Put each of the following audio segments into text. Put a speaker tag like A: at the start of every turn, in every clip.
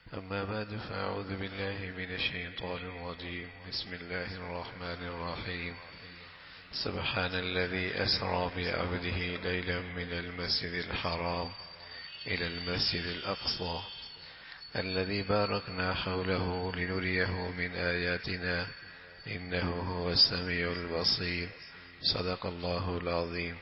A: أما بعد فأعوذ بالله من الشيطان الرجيم. بسم الله الرحمن الرحيم. سبحان الذي أسرى بعبده ليلا من المسجد الحرام إلى المسجد الأقصى الذي باركنا حوله لنريه من آياتنا إنه هو السميع البصير. صدق الله العظيم.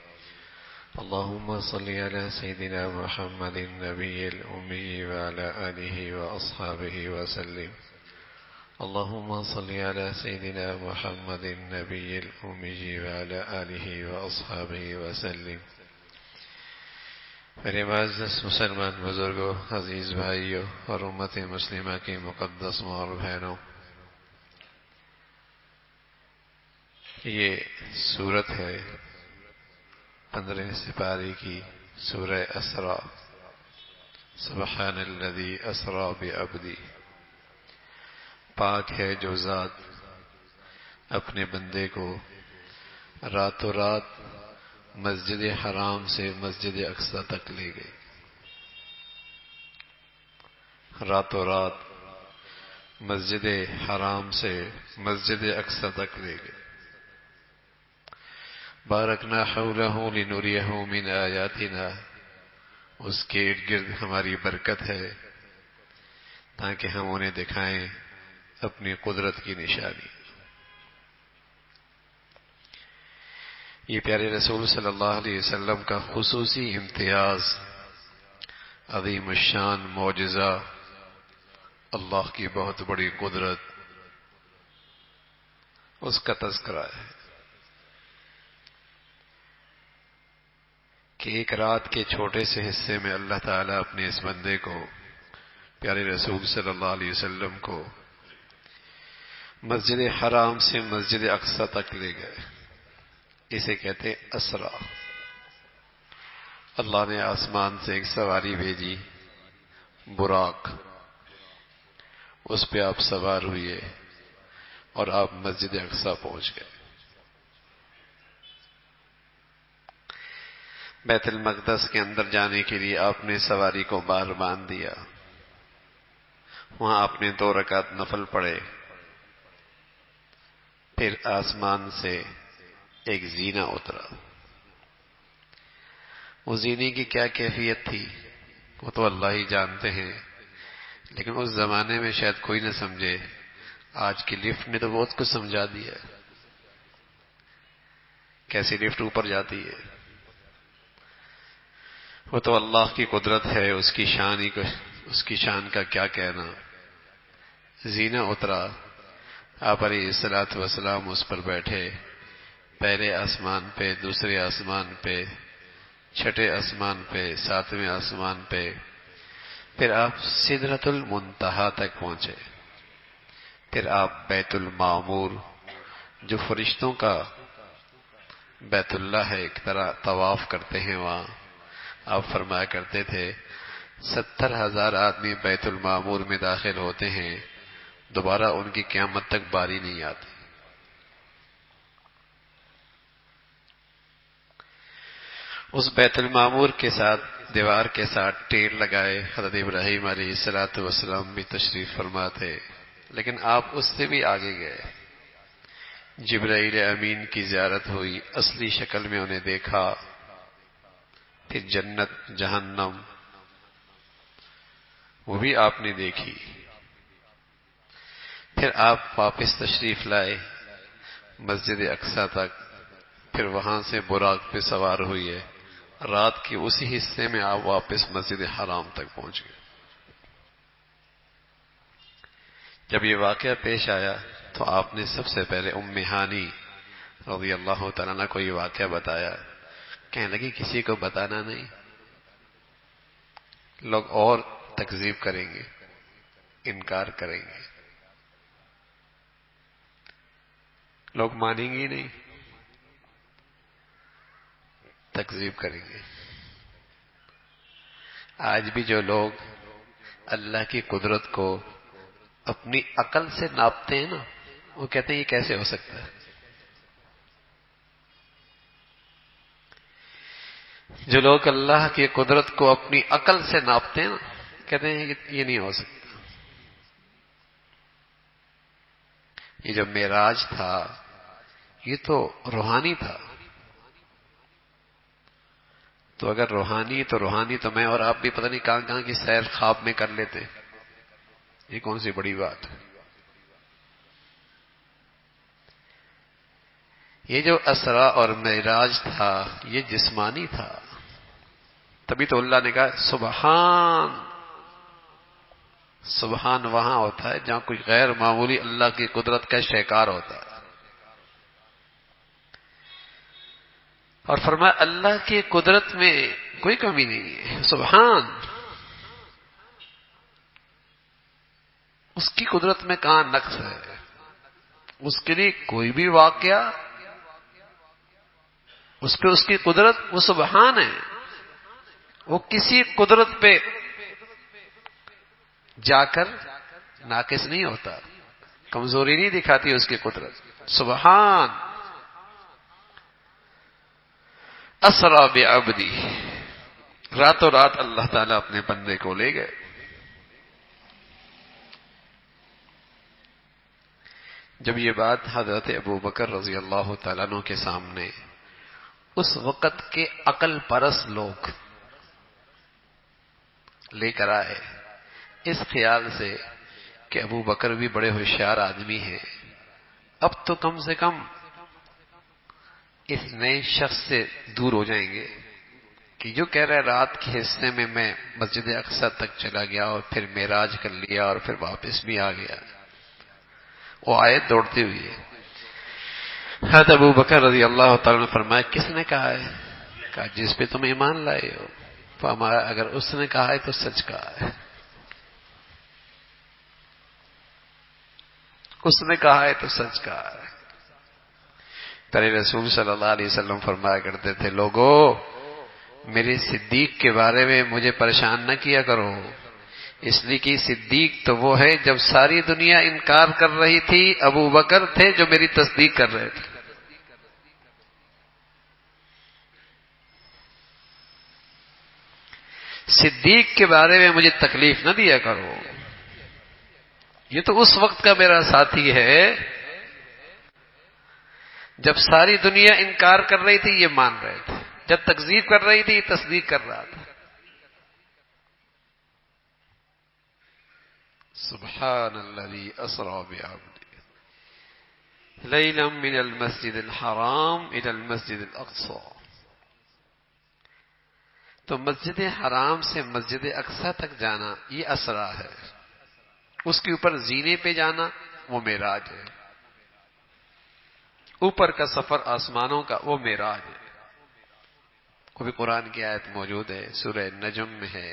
A: اللهم صل على سيدنا محمد النبي الأمي وعلى آله وأصحابه وسلم. اللهم صل على سيدنا محمد النبي الأمي وعلى آله وأصحابه وسلم. میرے معزز مسلمان بزرگوں، عزیز بھائیوں اور امت مسلمہ کی مقدس ماں اور بہنوں، یہ سورت ہے 15 سپارے کی سورہ اسراء. سبحان الذی اسریٰ بعبدی. پاک ہے جو ذات اپنے بندے کو راتوں رات مسجد حرام سے مسجد اقصی تک لے گئے. راتوں رات مسجد حرام سے مسجد اقصی تک لے گئے. بارکنا حولہ لنریہ من آیاتنا. اس کے ارد گرد ہماری برکت ہے تاکہ ہم انہیں دکھائیں اپنی قدرت کی نشانی. یہ پیارے رسول صلی اللہ علیہ وسلم کا خصوصی امتیاز، عظیم الشان معجزہ، اللہ کی بہت بڑی قدرت، اس کا تذکرہ ہے کہ ایک رات کے چھوٹے سے حصے میں اللہ تعالیٰ اپنے اس بندے کو، پیارے رسول صلی اللہ علیہ وسلم کو، مسجد حرام سے مسجد اقصی تک لے گئے. اسے کہتے اسراء. اللہ نے آسمان سے ایک سواری بھیجی، براق. اس پہ آپ سوار ہوئے اور آپ مسجد اقصی پہنچ گئے. بیت المقدس کے اندر جانے کے لیے آپ نے سواری کو باہر باندھ دیا. وہاں آپ نے 2 رکعت نفل پڑھے. پھر آسمان سے ایک زینہ اترا. اس زینے کی کیا کیفیت تھی وہ تو اللہ ہی جانتے ہیں، لیکن اس زمانے میں شاید کوئی نہ سمجھے. آج کی لفٹ نے تو بہت کچھ سمجھا دیا. کیسی لفٹ اوپر جاتی ہے، وہ تو اللہ کی قدرت ہے. اس کی شان کا کیا کہنا. زینہ اترا، آپ علیہ الصلوۃ والسلام اس پر بیٹھے. پہلے آسمان پہ، دوسرے آسمان پہ، چھٹے آسمان پہ، 7ویں آسمان پہ. پھر آپ سدرۃ المنتہا تک پہنچے. پھر آپ بیت المعمور، جو فرشتوں کا بیت اللہ ہے، ایک طرح طواف کرتے ہیں وہاں. آپ فرمایا کرتے تھے 70,000 آدمی بیت المعمور میں داخل ہوتے ہیں، دوبارہ ان کی قیامت تک باری نہیں آتی. اس بیت المعمور کے ساتھ، دیوار کے ساتھ ٹیر لگائے حضرت ابراہیم علیہ الصلوۃ والسلام بھی تشریف فرما تھے. لیکن آپ اس سے بھی آگے گئے. جبرائیل امین کی زیارت ہوئی، اصلی شکل میں انہیں دیکھا. پھر جنت، جہنم، وہ بھی آپ نے دیکھی. پھر آپ واپس تشریف لائے مسجد اقصی تک. پھر وہاں سے براق پہ سوار ہوئے. رات کے اسی حصے میں آپ واپس مسجد حرام تک پہنچ گئے. جب یہ واقعہ پیش آیا تو آپ نے سب سے پہلے ام ہانی رضی اللہ تعالیٰ عنہ کو یہ واقعہ بتایا. کہنے لگی کسی کو بتانا نہیں، لوگ اور تکذیب کریں گے، انکار کریں گے، لوگ مانیں گے نہیں، تکذیب کریں گے. آج بھی جو لوگ اللہ کی قدرت کو اپنی عقل سے ناپتے ہیں نا، وہ کہتے ہیں یہ کیسے ہو سکتا ہے. جو لوگ اللہ کی قدرت کو اپنی عقل سے ناپتے ہیں نا، کہتے ہیں یہ نہیں ہو سکتا. یہ جو معراج تھا یہ تو روحانی تھا. تو اگر روحانی تو میں اور آپ بھی پتہ نہیں کہاں کہاں کی سیر خواب میں کر لیتے. یہ کون سی بڑی بات ہے. یہ جو اسرا اور معراج تھا یہ جسمانی تھا. تبھی تو اللہ نے کہا سبحان. سبحان وہاں ہوتا ہے جہاں کوئی غیر معمولی اللہ کی قدرت کا شیکار ہوتا ہے. اور فرمایا اللہ کی قدرت میں کوئی کمی نہیں ہے. سبحان. اس کی قدرت میں کہاں نقص ہے. اس کے لیے کوئی بھی واقعہ اس پہ اس کی قدرت وہ سبحان ہے. وہ کسی قدرت پہ جا کر ناقص نہیں ہوتا. کمزوری نہیں دکھاتی اس کی قدرت. سبحان. اسرا بعبدی. راتوں رات اللہ تعالیٰ اپنے بندے کو لے گئے. جب یہ بات حضرت ابو بکر رضی اللہ تعالیٰ عنہ کے سامنے اس وقت کے عقل پرست لوگ لے کر آئے اس خیال سے کہ ابو بکر بھی بڑے ہوشیار آدمی ہیں، اب تو کم سے کم اس نئے شخص سے دور ہو جائیں گے کہ جو کہہ رہا ہے رات کے حصے میں میں مسجد اقصی تک چلا گیا اور پھر معراج کر لیا اور پھر واپس بھی آ گیا. وہ آیت دوڑتی ہوئی ہے. حضرت ابو بکر رضی اللہ تعالیٰ نے فرمایا کس نے کہا ہے؟ کہا جس پہ تم ایمان لائے ہو. فرمایا اگر اس نے کہا ہے تو سچ کہا ہے. اس نے کہا ہے تو سچ کہا ہے. پیارے رسول صلی اللہ علیہ وسلم فرمایا کرتے تھے لوگو میرے صدیق کے بارے میں مجھے پریشان نہ کیا کرو، اس لیے کہ صدیق تو وہ ہے جب ساری دنیا انکار کر رہی تھی ابو بکر تھے جو میری تصدیق کر رہے تھے. صدیق کے بارے میں مجھے تکلیف نہ دیا کرو، یہ تو اس وقت کا میرا ساتھی ہے جب ساری دنیا انکار کر رہی تھی یہ مان رہے تھے، جب تکذیب کر رہی تھی تصدیق کر رہا تھا. سبحان الذي اسرى بعبده ليلا من المسجد الحرام الى المسجد الاقصى. تو مسجد حرام سے مسجد اقصی تک جانا یہ اسرا ہے. اس کے اوپر زینے پہ جانا وہ معراج ہے. اوپر کا سفر آسمانوں کا وہ معراج ہے. وہ بھی قرآن کی آیت موجود ہے، سورہ نجم میں ہے،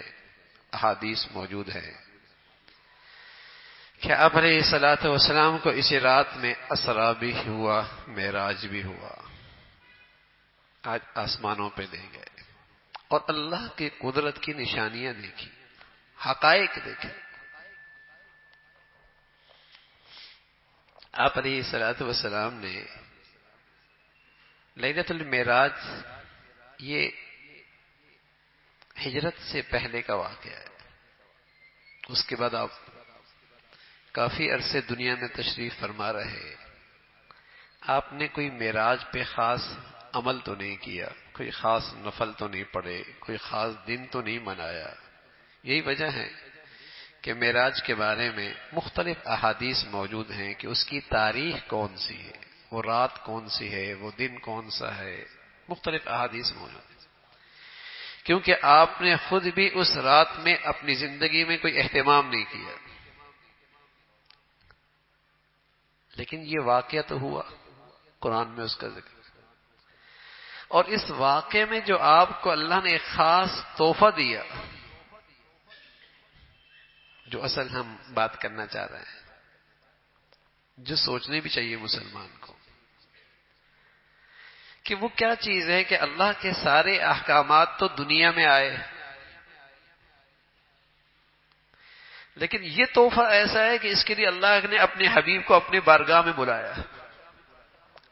A: احادیث موجود ہے کہ آپ علیہ الصلوۃ والسلام کو اسی رات میں اسرا بھی ہوا، معراج بھی ہوا. آج آسمانوں پہ لے گئے اور اللہ کی قدرت کی نشانیاں دیکھی، حقائق دیکھے. آپ علیہ الصلوۃ والسلام نے لیلۃ المعراج یہ ہجرت سے پہلے کا واقعہ ہے. اس کے بعد آپ کافی عرصے دنیا میں تشریف فرما رہے. آپ نے کوئی معراج پہ خاص عمل تو نہیں کیا، کوئی خاص نفل تو نہیں پڑے، کوئی خاص دن تو نہیں منایا. یہی وجہ ہے کہ معراج کے بارے میں مختلف احادیث موجود ہیں کہ اس کی تاریخ کون سی ہے، وہ رات کون سی ہے، وہ دن کون سا ہے. مختلف احادیث موجود ہیں کیونکہ آپ نے خود بھی اس رات میں اپنی زندگی میں کوئی اہتمام نہیں کیا. لیکن یہ واقعہ تو ہوا، قرآن میں اس کا ذکر. اور اس واقعے میں جو آپ کو اللہ نے ایک خاص تحفہ دیا، جو اصل ہم بات کرنا چاہ رہے ہیں، جو سوچنے بھی چاہیے مسلمان کو، کہ وہ کیا چیز ہے کہ اللہ کے سارے احکامات تو دنیا میں آئے، لیکن یہ تحفہ ایسا ہے کہ اس کے لیے اللہ نے اپنے حبیب کو اپنے بارگاہ میں بلایا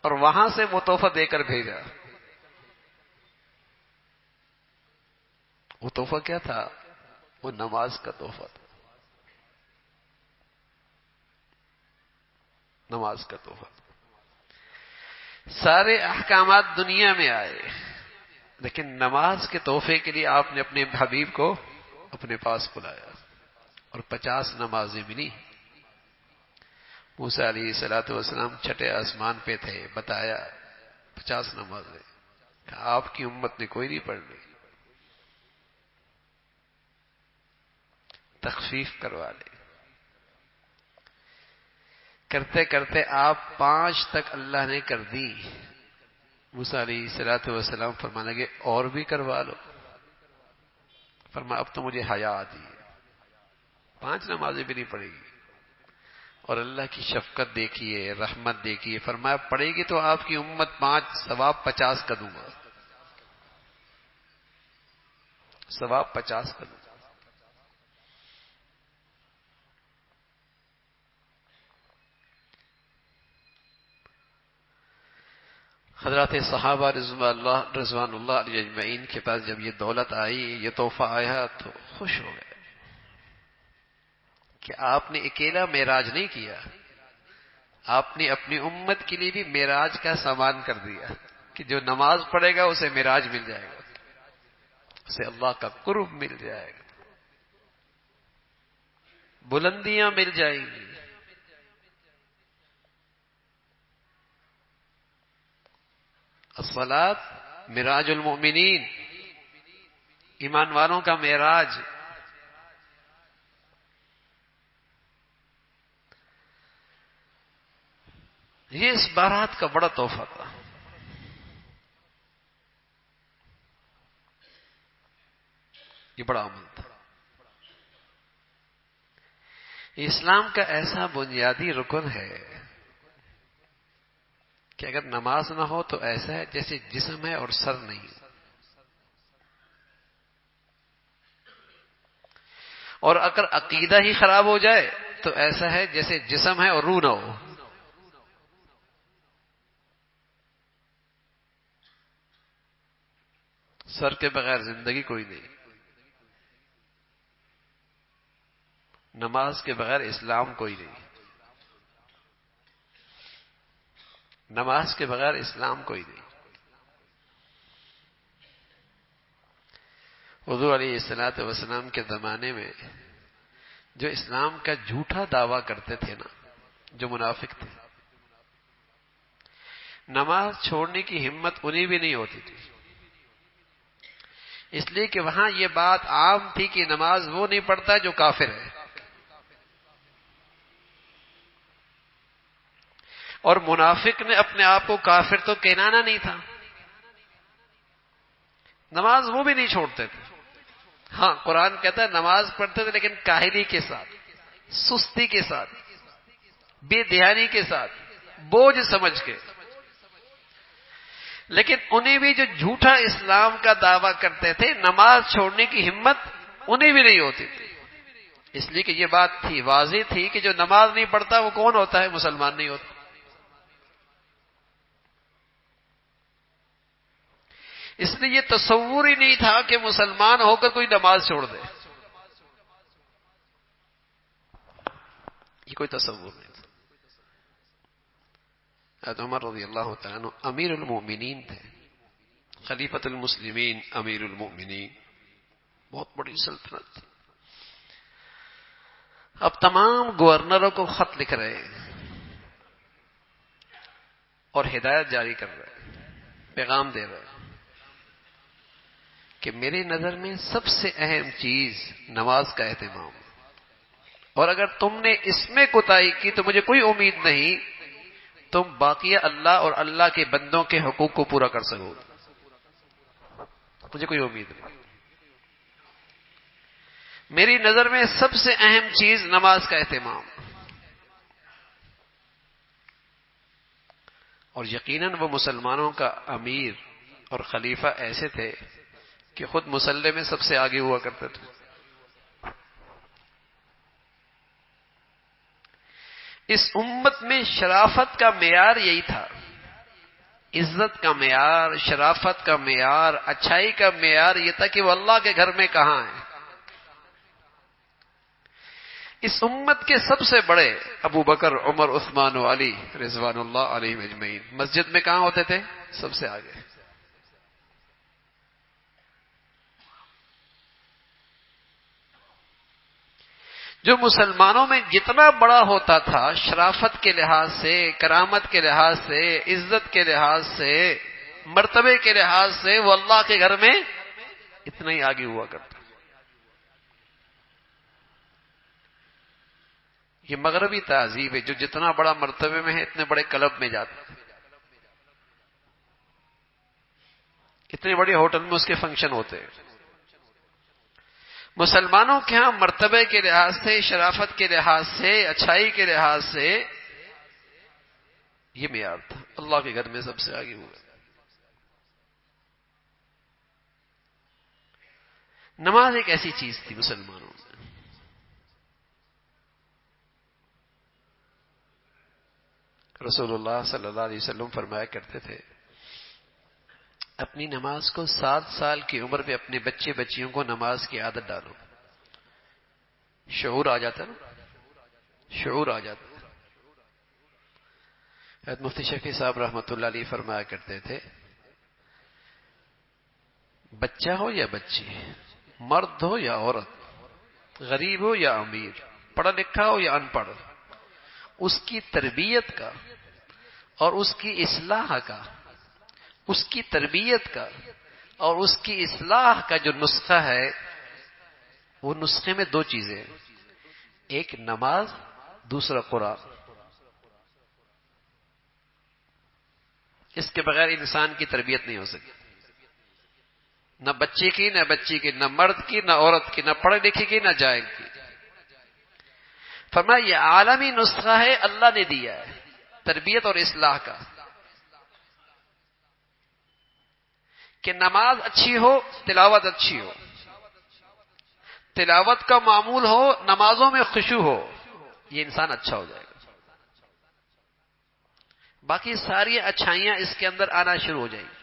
A: اور وہاں سے وہ تحفہ دے کر بھیجا. وہ تحفہ کیا تھا؟ وہ نماز کا تحفہ تھا. نماز کا تحفہ. سارے احکامات دنیا میں آئے لیکن نماز کے تحفے کے لیے آپ نے اپنے حبیب کو اپنے پاس بلایا اور 50 نمازیں ملی. موسیٰ علیہ الصلوۃ والسلام چھٹے آسمان پہ تھے, بتایا 50 نمازیں. آپ کی امت نے کوئی نہیں پڑھ لی, تخفیف کروا لے. کرتے کرتے آپ 5 تک اللہ نے کر دی. موسیٰ علیہ الصلوۃ والسلام فرمانے لگے اور بھی کروا لو. فرمایا اب تو مجھے حیا آتی ہے, 5 نمازیں بھی نہیں پڑے گی. اور اللہ کی شفقت دیکھیے, رحمت دیکھیے. فرمایا پڑے گی تو آپ کی امت 5 ثواب 50 کا دوں گا, ثواب 50 کا دوں گا. حضرات صحابہ رضوان اللہ علیہ اجمعین کے پاس جب یہ دولت آئی, یہ تحفہ آیا تو خوش ہو گئے کہ آپ نے اکیلا معراج نہیں کیا, آپ نے اپنی امت کے لیے بھی معراج کا سامان کر دیا کہ جو نماز پڑھے گا اسے معراج مل جائے گا, اسے اللہ کا قرب مل جائے گا, بلندیاں مل جائیں گی. الصلاۃ معراج المؤمنین, ایمان والوں کا معراج. یہ اس بارات کا بڑا تحفہ تھا. یہ بڑا عمل تھا. اسلام کا ایسا بنیادی رکن ہے کہ اگر نماز نہ ہو تو ایسا ہے جیسے جسم ہے اور سر نہیں, اور اگر عقیدہ ہی خراب ہو جائے تو ایسا ہے جیسے جسم ہے اور روح نہ ہو. سر کے بغیر زندگی کوئی نہیں, نماز کے بغیر اسلام کوئی نہیں, نماز کے بغیر اسلام کوئی نہیں. حضور علیہ الصلوۃ والسلام کے زمانے میں جو اسلام کا جھوٹا دعویٰ کرتے تھے نا, جو منافق تھے, نماز چھوڑنے کی ہمت انہیں بھی نہیں ہوتی تھی. اس لیے کہ وہاں یہ بات عام تھی کہ نماز وہ نہیں پڑھتا جو کافر ہے, اور منافق نے اپنے آپ کو کافر تو کہلانا نہیں تھا, نماز وہ بھی نہیں چھوڑتے تھے. ہاں قرآن کہتا ہے نماز پڑھتے تھے لیکن کاہلی کے ساتھ, سستی کے ساتھ, بے دھیانی کے ساتھ, بوجھ سمجھ کے. لیکن انہیں بھی جو جھوٹا اسلام کا دعویٰ کرتے تھے, نماز چھوڑنے کی ہمت انہیں بھی نہیں ہوتی تھی. اس لیے کہ یہ بات تھی, واضح تھی کہ جو نماز نہیں پڑھتا وہ کون ہوتا ہے, مسلمان نہیں ہوتا. اس لیے یہ تصور ہی نہیں تھا کہ مسلمان ہو کر کوئی نماز چھوڑ دے, یہ کوئی تصور نہیں تھا. حضرت عمر رضی اللہ تعالیٰ عنہ امیر المؤمنین تھے, خلیفۃ المسلمین, امیر المؤمنین, بہت بڑی سلطنت تھی. اب تمام گورنروں کو خط لکھ رہے ہیں اور ہدایت جاری کر رہے ہیں, پیغام دے رہے ہیں کہ میری نظر میں سب سے اہم چیز نماز کا اہتمام, اور اگر تم نے اس میں کوتاہی کی تو مجھے کوئی امید نہیں تم باقی اللہ اور اللہ کے بندوں کے حقوق کو پورا کر سکو. مجھے کوئی امید نہیں. میری نظر میں سب سے اہم چیز نماز کا اہتمام. اور یقیناً وہ مسلمانوں کا امیر اور خلیفہ ایسے تھے کہ خود مصلی میں سب سے آگے ہوا کرتے تھے. اس امت میں شرافت کا معیار یہی تھا, عزت کا معیار, شرافت کا معیار, اچھائی کا معیار یہ تھا کہ وہ اللہ کے گھر میں کہاں ہے. اس امت کے سب سے بڑے ابو بکر، عمر، عثمان و علی رضوان اللہ علیہم اجمعین مسجد میں کہاں ہوتے تھے؟ سب سے آگے. جو مسلمانوں میں جتنا بڑا ہوتا تھا شرافت کے لحاظ سے، کرامت کے لحاظ سے، عزت کے لحاظ سے، مرتبے کے لحاظ سے، وہ اللہ کے گھر میں اتنا ہی آگے ہوا کرتا. یہ مغربی تہذیب ہے، جو جتنا بڑا مرتبے میں ہے اتنے بڑے کلب میں جاتا ہے، اتنے بڑے ہوٹل میں اس کے فنکشن ہوتے ہیں. مسلمانوں کے ہاں مرتبے کے لحاظ سے، شرافت کے لحاظ سے، اچھائی کے لحاظ سے یہ معیار تھا. اللہ کے گھر میں سب سے آگے ہوا. نماز ایک ایسی چیز تھی مسلمانوں میں. رسول اللہ صلی اللہ علیہ وسلم فرمایا کرتے تھے اپنی نماز کو 7 سال کی عمر میں اپنے بچے بچیوں کو نماز کی عادت ڈالو. شعور آ جاتا نا، شعور آ جاتا. حضرت مفتی شفیع صاحب رحمۃ اللہ علیہ فرمایا کرتے تھے بچہ ہو یا بچی، مرد ہو یا عورت، غریب ہو یا امیر، پڑھا لکھا ہو یا ان پڑھ، اس کی تربیت کا اور اس کی اصلاح کا، اس کی تربیت کا اور اس کی اصلاح کا جو نسخہ ہے، وہ نسخے میں 2 چیزیں ہیں. ایک نماز، دوسرا قرآن. اس کے بغیر انسان کی تربیت نہیں ہو سکتی. نہ بچے کی، نہ بچی کی، نہ مرد کی، نہ عورت کی، نہ پڑھے لکھے کی، نہ جاہل کی. فرمایا یہ عالمی نسخہ ہے، اللہ نے دیا ہے تربیت اور اصلاح کا، کہ نماز اچھی ہو، تلاوت اچھی ہو، تلاوت کا معمول ہو، نمازوں میں خشوع ہو، یہ انسان اچھا ہو جائے گا. باقی ساری اچھائیاں اس کے اندر آنا شروع ہو جائیں گی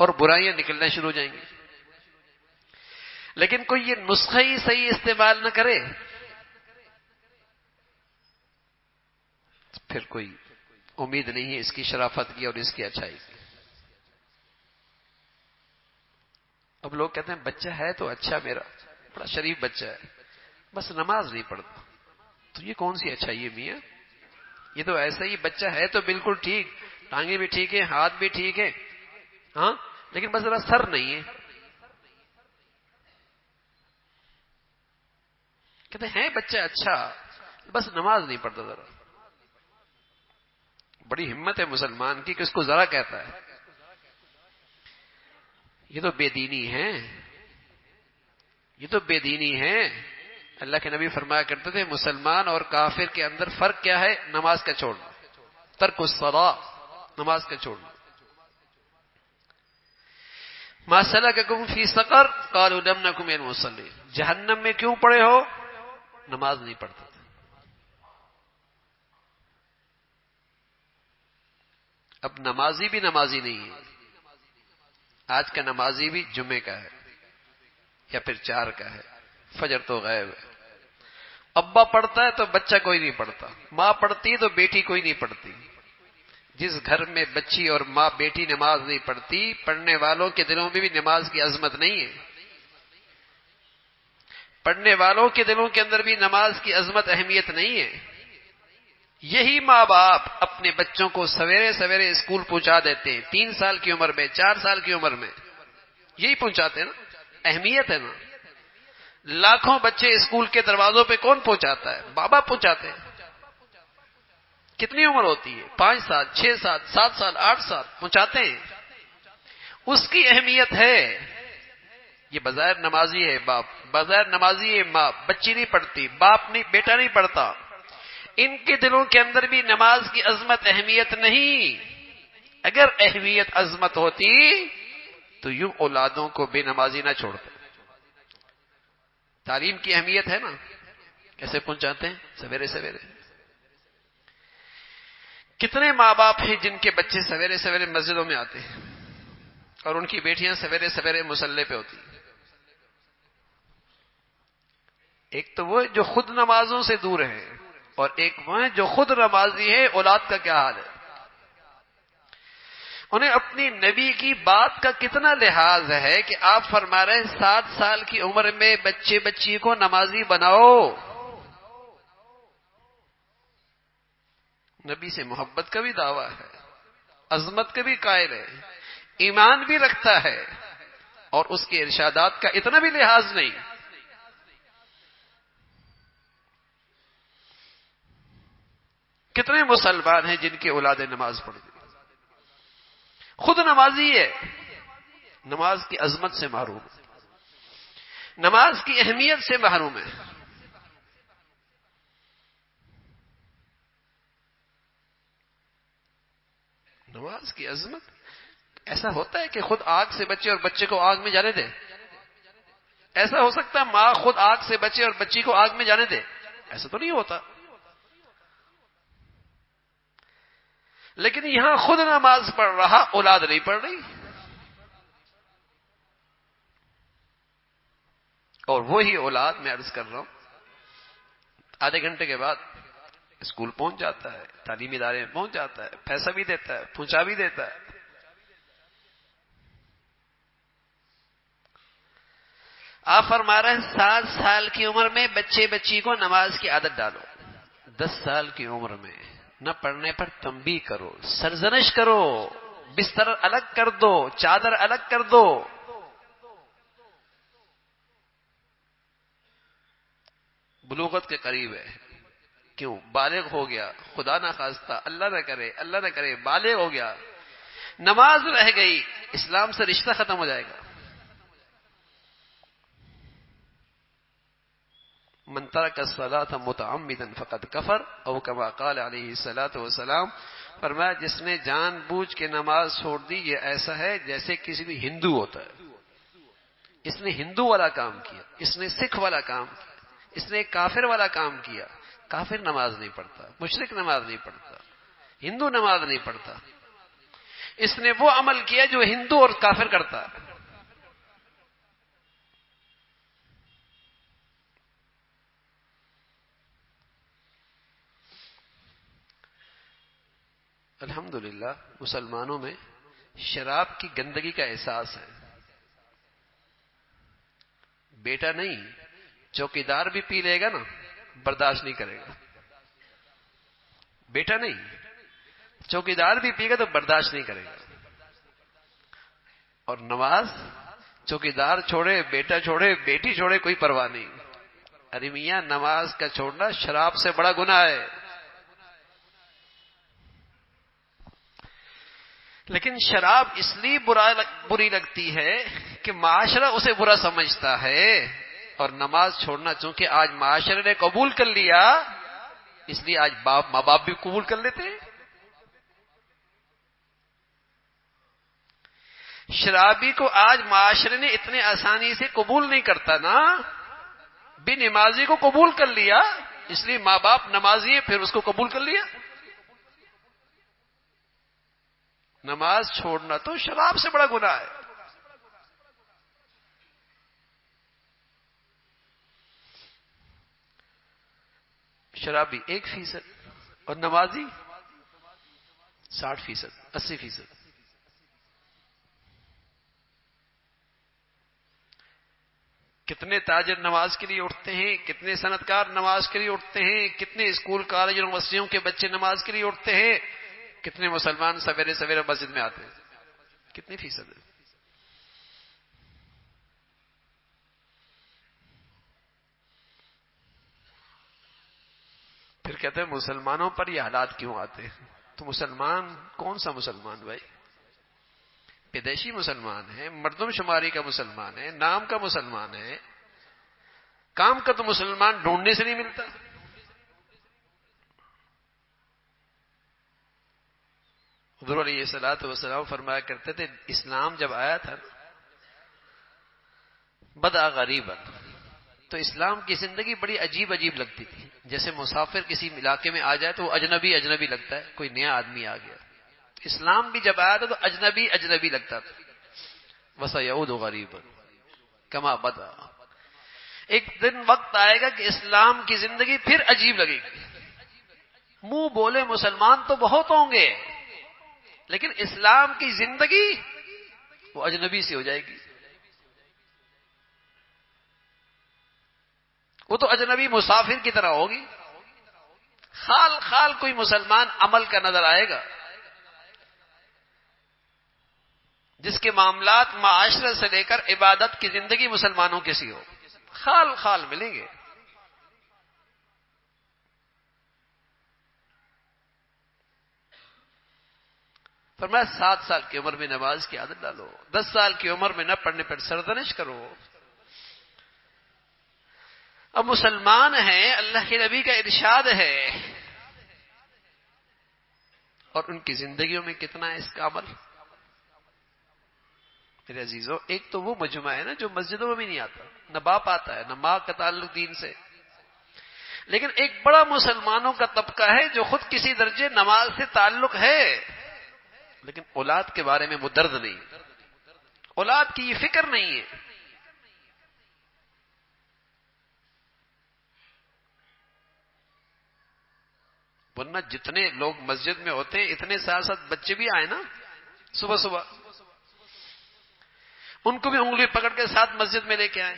A: اور برائیاں نکلنا شروع ہو جائیں گی. لیکن کوئی یہ نسخہ ہی صحیح استعمال نہ کرے پھر کوئی امید نہیں ہے اس کی شرافت کی اور اس کی اچھائی کی. اب لوگ کہتے ہیں بچہ ہے تو اچھا، میرا بڑا شریف بچہ ہے، بس نماز نہیں پڑھتا. تو یہ کون سی اچھائی ہے میاں؟ یہ تو ایسا ہی بچہ ہے تو بالکل ٹھیک، ٹانگیں بھی ٹھیک ہے، ہاتھ بھی ٹھیک ہے، ہاں، لیکن بس ذرا سر نہیں ہے. کہتے ہیں بچہ اچھا، بس نماز نہیں پڑھتا. ذرا بڑی ہمت ہے مسلمان کی کہ اس کو ذرا کہتا ہے. یہ تو بے دینی ہے، یہ تو بے دینی ہے. اللہ کے نبی فرمایا کرتے تھے مسلمان اور کافر کے اندر فرق کیا ہے؟ نماز کا چھوڑنا، ترک الصلاۃ، نماز کا چھوڑنا. ما سلککم فی سقر قالوا لم نک من المصلین، جہنم میں کیوں پڑے ہو؟ نماز نہیں پڑھتے تھے. اب نمازی بھی نمازی نہیں ہے. آج کا نمازی بھی جمعے کا ہے یا پھر 4 کا ہے، فجر تو غائب ہے. ابا پڑھتا ہے تو بچہ کوئی نہیں پڑھتا، ماں پڑھتی ہے تو بیٹی کوئی نہیں پڑھتی. جس گھر میں بچی اور ماں بیٹی نماز نہیں پڑھتی، پڑھنے والوں کے دلوں میں بھی نماز کی عظمت نہیں ہے. پڑھنے والوں کے دلوں کے اندر بھی نماز کی عظمت، اہمیت نہیں ہے. یہی ماں باپ اپنے بچوں کو سویرے سویرے اسکول پہنچا دیتے ہیں، 3 سال کی عمر میں، 4 سال کی عمر میں، یہی پہنچاتے ہیں نا. اہمیت ہے نا. لاکھوں بچے اسکول کے دروازوں پہ کون پہنچاتا ہے؟ ماں باپ پہنچاتے ہیں. کتنی عمر ہوتی ہے؟ 5 سال، 6 سال، 7 سال، 8 سال پہنچاتے ہیں. اس کی اہمیت ہے. یہ بظاہر نمازی ہے باپ، بظاہر نمازی ہے ماں، بچی نہیں پڑھتی، باپ نہیں، بیٹا نہیں پڑھتا. ان کے دلوں کے اندر بھی نماز کی عظمت، اہمیت نہیں. اگر اہمیت، عظمت ہوتی تو یوں اولادوں کو بے نمازی نہ چھوڑتے. تعلیم کی اہمیت ہے نا، کیسے پہنچاتے ہیں؟ سویرے سویرے. کتنے ماں باپ ہیں جن کے بچے سویرے سویرے مسجدوں میں آتے ہیں اور ان کی بیٹیاں سویرے سویرے مصلی پہ ہوتی ہیں. ایک تو وہ جو خود نمازوں سے دور ہیں، اور ایک وہ ہیں جو خود نمازی ہیں، اولاد کا کیا حال ہے؟ انہیں اپنی نبی کی بات کا کتنا لحاظ ہے کہ آپ فرما رہے ہیں 7 سال کی عمر میں بچے بچی کو نمازی بناؤ. نبی سے محبت کا بھی دعویٰ ہے، عظمت کا بھی قائل ہے، ایمان بھی رکھتا ہے، اور اس کے ارشادات کا اتنا بھی لحاظ نہیں. کتنے مسلمان ہیں جن کی اولادیں نماز پڑھتی، خود نمازی ہے، نماز کی عظمت سے محروم ہے، نماز کی اہمیت سے محروم ہے. نماز کی عظمت، ایسا ہوتا ہے کہ خود آگ سے بچے اور بچے کو آگ میں جانے دے؟ ایسا ہو سکتا ہے ماں خود آگ سے بچے اور بچی کو آگ میں جانے دے؟ ایسا تو نہیں ہوتا. لیکن یہاں خود نماز پڑھ رہا، اولاد نہیں پڑھ رہی، اور وہی اولاد میں عرض کر رہا ہوں آدھے گھنٹے کے بعد اسکول پہنچ جاتا ہے، تعلیمی ادارے میں پہنچ جاتا ہے، پیسہ بھی دیتا ہے، پہنچا بھی دیتا ہے. آپ فرما رہے ہیں 7 سال کی عمر میں بچے بچی کو نماز کی عادت ڈالو. 10 سال کی عمر میں نہ پڑھنے پر تنبیہ کرو، سرزنش کرو، بستر الگ کر دو، چادر الگ کر دو. بلوغت کے قریب ہے، کیوں؟ بالغ ہو گیا، خدا نہ خواستہ، اللہ نہ کرے بالغ ہو گیا، نماز رہ گئی، اسلام سے رشتہ ختم ہو جائے گا. من ترک الصلاۃ متعمدا فقد کفر، او کما قال علیہ الصلاۃ والسلام. فرمایا جس نے جان بوجھ کے نماز چھوڑ دی، یہ ایسا ہے جیسے کسی بھی ہندو ہوتا ہے. اس نے ہندو والا کام کیا، اس نے سکھ والا کام کیا، اس نے کافر والا کام کیا. کافر نماز نہیں پڑھتا، مشرک نماز نہیں پڑھتا، ہندو نماز نہیں پڑھتا. اس نے وہ عمل کیا جو ہندو اور کافر کرتا ہے. الحمدللہ مسلمانوں میں شراب کی گندگی کا احساس ہے. بیٹا نہیں، چوکیدار بھی پی لے گا نا، برداشت نہیں کرے گا. بیٹا نہیں، چوکیدار بھی پی گا تو برداشت نہیں کرے گا. اور نماز چوکیدار چھوڑے، بیٹا چھوڑے، بیٹی چھوڑے، کوئی پرواہ نہیں. ارے میاں نماز کا چھوڑنا شراب سے بڑا گناہ ہے. لیکن شراب اس لیے بری لگتی ہے کہ معاشرہ اسے برا سمجھتا ہے، اور نماز چھوڑنا چونکہ آج معاشرے نے قبول کر لیا، اس لیے آج ماں باپ بھی قبول کر لیتے ہیں. شرابی کو آج معاشرے نے اتنے آسانی سے قبول نہیں کرتا نا، بھی نمازی کو قبول کر لیا، اس لیے ماں باپ نمازی ہیں پھر اس کو قبول کر لیا. نماز چھوڑنا تو شراب سے بڑا گناہ ہے. شرابی 1% اور نمازی 60%، 80%. کتنے تاجر نماز کے لیے اٹھتے ہیں، کتنے صنعتکار نماز کے لیے اٹھتے ہیں، کتنے اسکول کالج یونیورسٹیوں کے بچے نماز کے لیے اٹھتے ہیں، کتنے مسلمان سویرے سویرے مسجد میں آتے ہیں، کتنی فیصد ہے؟ پھر کہتے ہیں مسلمانوں پر یہ حالات کیوں آتے ہیں؟ تو مسلمان کون سا مسلمان بھائی؟ پیدائشی مسلمان ہے، مردم شماری کا مسلمان ہے، نام کا مسلمان ہے، کام کا تو مسلمان ڈھونڈنے سے نہیں ملتا. حضور علیہ الصلوۃ والسلام فرمایا کرتے تھے اسلام جب آیا تھا بدأ غریبا، تو اسلام کی زندگی بڑی عجیب عجیب لگتی تھی. جیسے مسافر کسی علاقے میں آ جائے تو وہ اجنبی اجنبی لگتا ہے، کوئی نیا آدمی آ گیا. اسلام بھی جب آیا تھا تو اجنبی اجنبی لگتا تھا. وَسَيَعُودُ غَرِيبًا كَمَا بَدَأَ. ایک دن وقت آئے گا کہ اسلام کی زندگی پھر عجیب لگے گی. منہ بولے مسلمان تو بہت ہوں گے، لیکن اسلام کی زندگی وہ اجنبی سی ہو جائے گی. وہ تو اجنبی مسافر کی طرح ہوگی. خال خال کوئی مسلمان عمل کا نظر آئے گا، جس کے معاملات معاشرے سے لے کر عبادت کی زندگی مسلمانوں کی سی ہو. خال خال ملیں گے. فرمایا 7 سال کی عمر میں نماز کی عادت ڈالو، 10 سال کی عمر میں نہ پڑھنے پر سرزنش کرو. اب مسلمان ہیں، اللہ کے نبی کا ارشاد ہے، اور ان کی زندگیوں میں کتنا ہے اس کا عمل. میرے عزیزوں، ایک تو وہ مجمع ہے نا جو مسجدوں میں بھی نہیں آتا، نہ باپ آتا ہے نہ ماں کا تعلق دین سے، لیکن ایک بڑا مسلمانوں کا طبقہ ہے جو خود کسی درجے نماز سے تعلق ہے، لیکن اولاد کے بارے میں وہ درد نہیں، اولاد کی یہ فکر نہیں ہے. ورنہ جتنے لوگ مسجد میں ہوتے ہیں اتنے ساتھ ساتھ بچے بھی آئے نا صبح صبح، ان کو بھی انگلی پکڑ کے ساتھ مسجد میں لے کے آئے.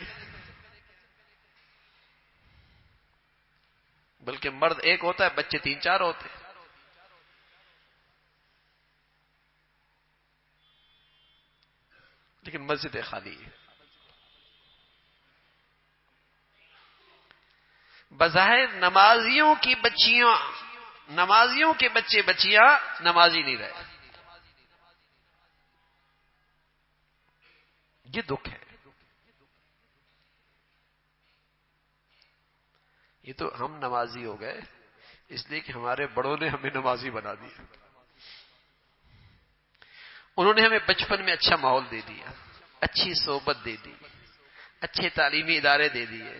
A: بلکہ مرد ایک ہوتا ہے، بچے 3-4 ہوتے ہیں. لیکن مسجدیں خالی ہیں. بظاہر نمازیوں کی بچیاں، نمازیوں کے بچے بچیاں نمازی نہیں رہے. یہ دکھ ہے. یہ تو ہم نمازی ہو گئے اس لیے کہ ہمارے بڑوں نے ہمیں نمازی بنا دیا. انہوں نے ہمیں بچپن میں اچھا ماحول دے دیا، اچھی صحبت دے دی، اچھے تعلیمی ادارے دے دیے،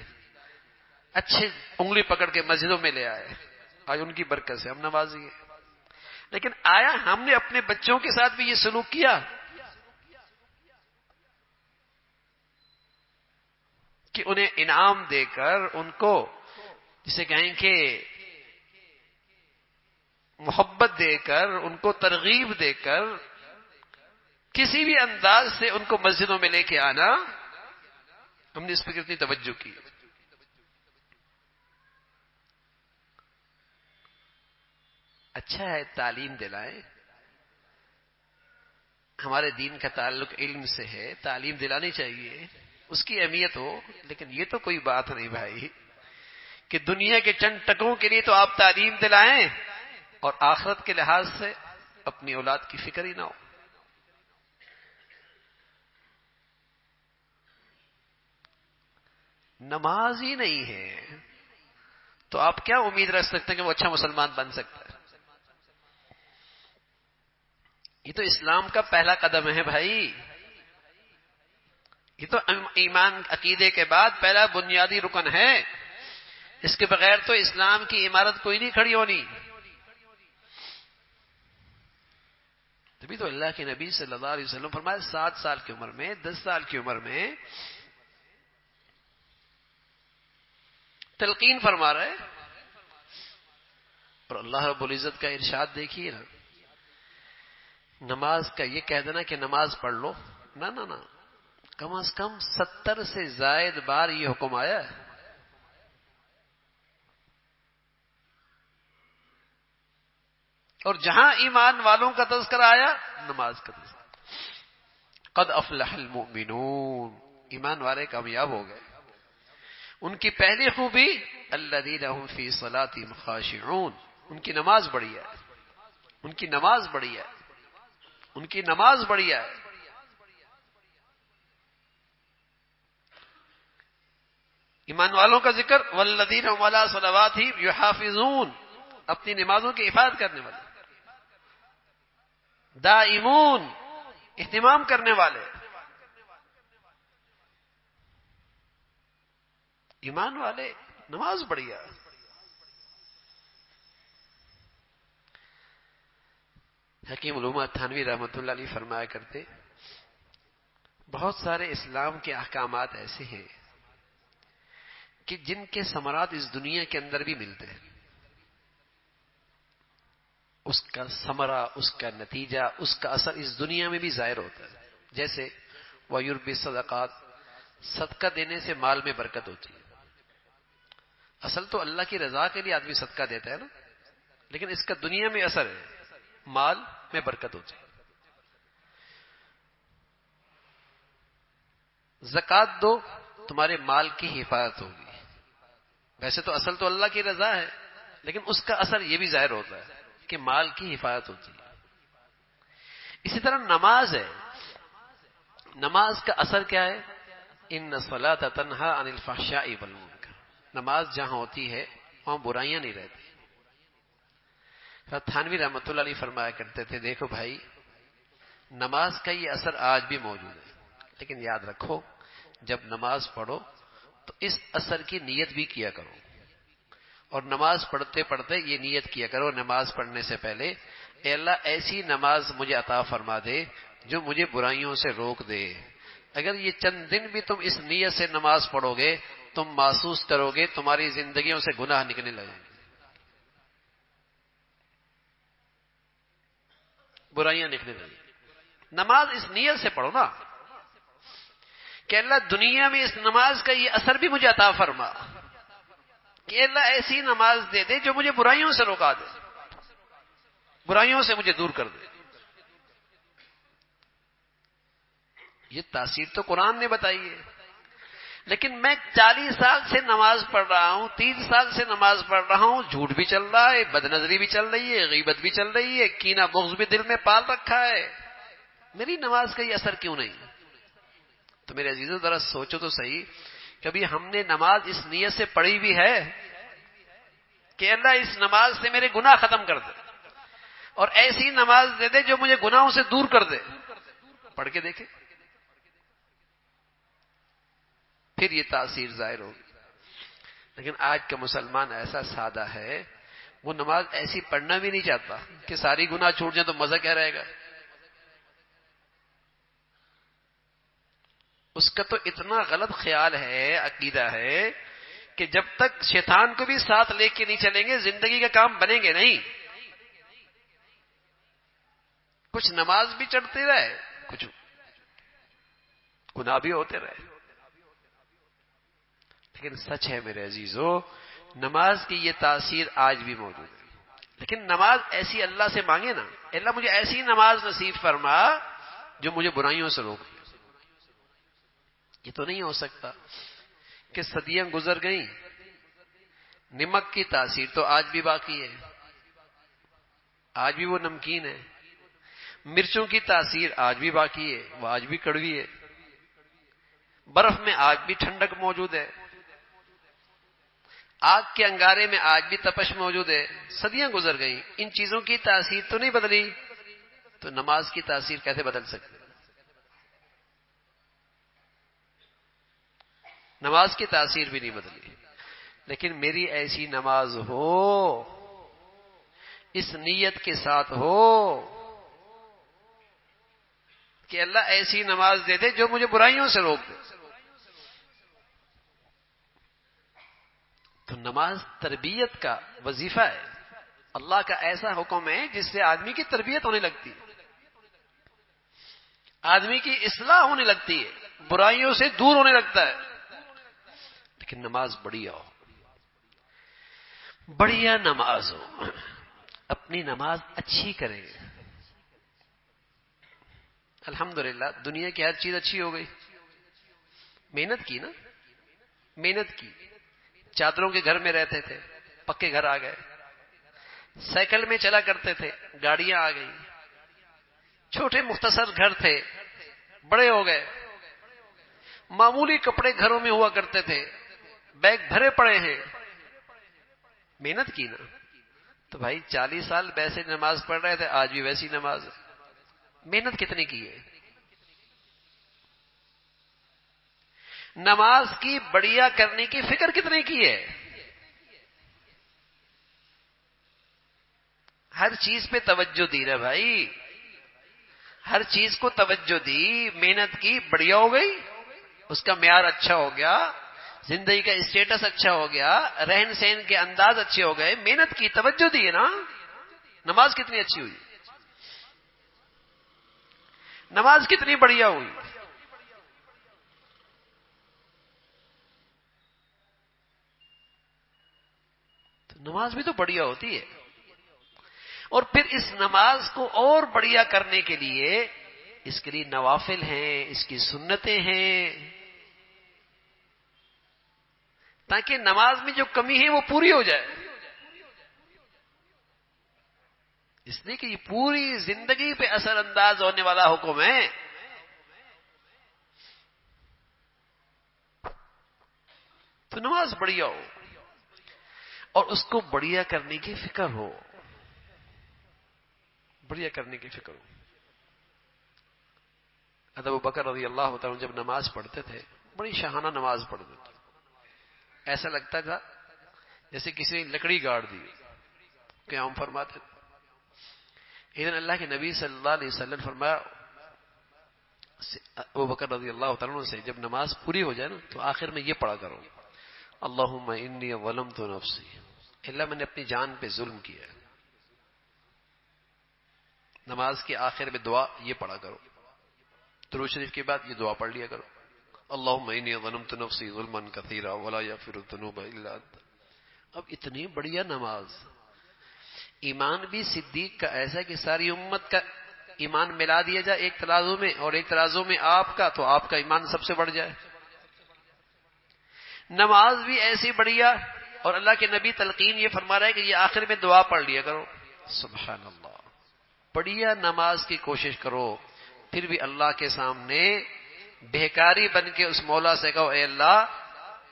A: اچھے انگلی پکڑ کے مسجدوں میں لے آئے. آج ان کی برکت سے ہم نمازی ہیں. لیکن آیا ہم نے اپنے بچوں کے ساتھ بھی یہ سلوک کیا کہ انہیں انعام دے کر، ان کو جسے کہیں کہ محبت دے کر، ان کو ترغیب دے کر، کسی بھی انداز سے ان کو مسجدوں میں لے کے آنا، ہم نے اس پر کتنی توجہ کی. اچھا ہے تعلیم دلائیں، ہمارے دین کا تعلق علم سے ہے، تعلیم دلانی چاہیے، اس کی اہمیت ہو. لیکن یہ تو کوئی بات نہیں بھائی کہ دنیا کے چند ٹکوں کے لیے تو آپ تعلیم دلائیں اور آخرت کے لحاظ سے اپنی اولاد کی فکر ہی نہ ہو. نماز ہی نہیں ہے تو آپ کیا امید رکھ سکتے ہیں کہ وہ اچھا مسلمان بن سکتا ہے؟ یہ تو اسلام کا پہلا قدم ہے بھائی. یہ تو ایمان عقیدے کے بعد پہلا بنیادی رکن ہے. اس کے بغیر تو اسلام کی عمارت کوئی نہیں کھڑی ہونی. تبھی تو اللہ کے نبی صلی اللہ علیہ وسلم فرمایا 7 سال کی عمر میں، 10 سال کی عمر میں تلقین فرما رہے. اور اللہ رب العزت کا ارشاد دیکھیے نا، نماز کا یہ کہہ دینا کہ نماز پڑھ لو، نہ نہ نہ، کم از کم 70 سے زائد بار یہ حکم آیا ہے. اور جہاں ایمان والوں کا تذکرہ آیا، نماز کا تذکرہ. قد افلح المؤمنون، ایمان والے کامیاب ہو گئے. ان کی پہلی خوبی الذین هم فی صلاتهم خاشعون، ان کی نماز بڑھیا ہے، ان کی نماز بڑھیا ہے، ان کی نماز بڑھیا ہے. ایمان والوں کا ذکر والذین هم علی صلواتهم یحافظون، اپنی نمازوں کی حفاظت کرنے والے، دائمون، اہتمام کرنے والے. ایمان والے، نماز بڑھیا. حکیم علومہ تھانوی رحمۃ اللہ علیہ فرمایا کرتے، بہت سارے اسلام کے احکامات ایسے ہیں کہ جن کے ثمرات اس دنیا کے اندر بھی ملتے ہیں، اس کا ثمرہ، اس کا نتیجہ، اس کا اثر اس دنیا میں بھی ظاہر ہوتا ہے. جیسے وَيُرْبِي الصَّدَقَاتِ، صدقہ دینے سے مال میں برکت ہوتی ہے. اصل تو اللہ کی رضا کے لیے آدمی صدقہ دیتا ہے نا، لیکن اس کا دنیا میں اثر ہے، مال میں برکت ہوتی ہے. زکوٰۃ دو، تمہارے مال کی حفاظت ہوگی. ویسے تو اصل تو اللہ کی رضا ہے، لیکن اس کا اثر یہ بھی ظاہر ہوتا ہے کہ مال کی حفاظت ہوتی ہے. اسی طرح نماز ہے، نماز کا اثر کیا ہے؟ ان الصلاۃ تنہی عن الفحشاء والمنکر. نماز جہاں ہوتی ہے وہاں برائیاں نہیں رہتی. تھانوی رحمۃ اللہ علیہ فرمایا کرتے تھے، دیکھو بھائی، نماز کا یہ اثر آج بھی موجود ہے، لیکن یاد رکھو جب نماز پڑھو تو اس اثر کی نیت بھی کیا کرو. اور نماز پڑھتے پڑھتے یہ نیت کیا کرو نماز پڑھنے سے پہلے، اے اللہ ایسی نماز مجھے عطا فرما دے جو مجھے برائیوں سے روک دے. اگر یہ چند دن بھی تم اس نیت سے نماز پڑھو گے، تم محسوس کرو گے تمہاری زندگیوں سے گناہ نکلنے لگیں گے، برائیاں نکلنے لگیں گی. نماز اس نیت سے پڑھو نا کہ اللہ دنیا میں اس نماز کا یہ اثر بھی مجھے عطا فرما، کہ اللہ ایسی نماز دے دے جو مجھے برائیوں سے روکا دے، برائیوں سے مجھے دور کر دے. یہ تاثیر تو قرآن نے بتائی ہے. لیکن میں 40 سال سے نماز پڑھ رہا ہوں، 30 سال سے نماز پڑھ رہا ہوں، جھوٹ بھی چل رہا ہے، بد نظری بھی چل رہی ہے، غیبت بھی چل رہی ہے، کینہ بغض بھی دل میں پال رکھا ہے، میری نماز کا یہ اثر کیوں نہیں؟ تو میرے عزیزو ذرا سوچو تو صحیح، کبھی ہم نے نماز اس نیت سے پڑھی بھی ہے کہ اللہ اس نماز سے میرے گناہ ختم کر دے اور ایسی نماز دے دے جو مجھے گناہوں سے دور کر دے؟ پڑھ کے دیکھیں، پھر یہ تاثیر ظاہر ہوگی. لیکن آج کا مسلمان ایسا سادہ ہے، وہ نماز ایسی پڑھنا بھی نہیں چاہتا کہ ساری گناہ چھوٹ جائیں تو مزہ کیا رہے گا. اس کا تو اتنا غلط خیال ہے، عقیدہ ہے کہ جب تک شیطان کو بھی ساتھ لے کے نہیں چلیں گے زندگی کا کام بنیں گے نہیں. کچھ نماز بھی چڑھتے رہے، کچھ گناہ بھی ہوتے رہے. لیکن سچ ہے میرے عزیزو، نماز کی یہ تاثیر آج بھی موجود ہے. لیکن نماز ایسی اللہ سے مانگے نا، اللہ مجھے ایسی نماز نصیب فرما جو مجھے برائیوں سے روک. یہ تو نہیں ہو سکتا کہ صدیاں گزر گئیں، نمک کی تاثیر تو آج بھی باقی ہے، آج بھی وہ نمکین ہے. مرچوں کی تاثیر آج بھی باقی ہے، وہ آج بھی کڑوی ہے. برف میں آج بھی ٹھنڈک موجود ہے، آگ کے انگارے میں آج بھی تپش موجود ہے. صدیاں گزر گئیں، ان چیزوں کی تاثیر تو نہیں بدلی، تو نماز کی تاثیر کیسے بدل سکتے؟ نماز کی تاثیر بھی نہیں بدلی. لیکن میری ایسی نماز ہو، اس نیت کے ساتھ ہو کہ اللہ ایسی نماز دے دے جو مجھے برائیوں سے روک دے. تو نماز تربیت کا وظیفہ ہے، اللہ کا ایسا حکم ہے جس سے آدمی کی تربیت ہونے لگتی ہے، آدمی کی اصلاح ہونے لگتی ہے، برائیوں سے دور ہونے لگتا ہے. لیکن نماز بڑھیا ہو، بڑھیا نماز ہو، اپنی نماز اچھی کریں. الحمدللہ دنیا کی ہر چیز اچھی ہو گئی. محنت کی نا، محنت کی. چادروں کے گھر میں رہتے تھے، پکے گھر آ گئے. سائیکل میں چلا کرتے تھے، گاڑیاں آ گئی. چھوٹے مختصر گھر تھے، بڑے ہو گئے. معمولی کپڑے گھروں میں ہوا کرتے تھے، بیگ بھرے پڑے ہیں. محنت کی نا. تو بھائی 40 سال ویسے نماز پڑھ رہے تھے، آج بھی ویسی نماز ہے. محنت کتنی کی ہے؟ نماز کی بڑھیا کرنے کی فکر کتنے کی ہے؟ ہر چیز پہ توجہ دی رہے بھائی، ہر چیز کو توجہ دی، محنت کی، بڑھیا ہو گئی، اس کا معیار اچھا ہو گیا. زندگی کا اسٹیٹس اچھا ہو گیا، رہن سہن کے انداز اچھے ہو گئے، محنت کی، توجہ دی ہے نا، نماز کتنی اچھی ہوئی، نماز کتنی بڑھیا ہوئی. تو نماز بھی تو بڑھیا ہوتی ہے. اور پھر اس نماز کو اور بڑھیا کرنے کے لیے اس کے لیے نوافل ہیں، اس کی سنتیں ہیں، تاکہ نماز میں جو کمی ہے وہ پوری ہو جائے. اس لیے کہ یہ پوری زندگی پہ اثر انداز ہونے والا حکم ہے. تو نماز بڑھیا ہو اور اس کو بڑھیا کرنے کی فکر ہو، بڑھیا کرنے کی فکر ہو. حضرت ابوبکر رضی اللہ تعالیٰ جب نماز پڑھتے تھے، بڑی شاہانہ نماز پڑھتے تھے، ایسا لگتا تھا جیسے کسی نے لکڑی گاڑ دی. قیام فرماتے تھے. ایک دن اللہ کے نبی صلی اللہ علیہ وسلم فرمایا ابوبکر رضی اللہ تعالیٰ سے، جب نماز پوری ہو جائے نا تو آخر میں یہ پڑھا کرو، اللہم انی ظلمت نفسی، اللہ میں نے اپنی جان پہ ظلم کیا ہے. نماز کے آخر میں دعا یہ پڑھا کرو، درود شریف کے بعد یہ دعا پڑھ لیا کرو، اللہم انی ظلمت نفسی ظلما کثیرا ولا یغفر الذنوب الا انت. اب اتنی بڑھیا نماز، ایمان بھی صدیق کا ایسا کہ ساری امت کا ایمان ملا دیا جائے ایک ترازو میں، اور ایک ترازو میں آپ کا، تو آپ کا ایمان سب سے بڑھ جائے. نماز بھی ایسی بڑھیا، اور اللہ کے نبی تلقین یہ فرما رہا ہے کہ یہ آخر میں دعا پڑھ لیا کرو. سبحان اللہ. بڑھیا نماز کی کوشش کرو، پھر بھی اللہ کے سامنے بہکاری بن کے اس مولا سے کہو، اے اللہ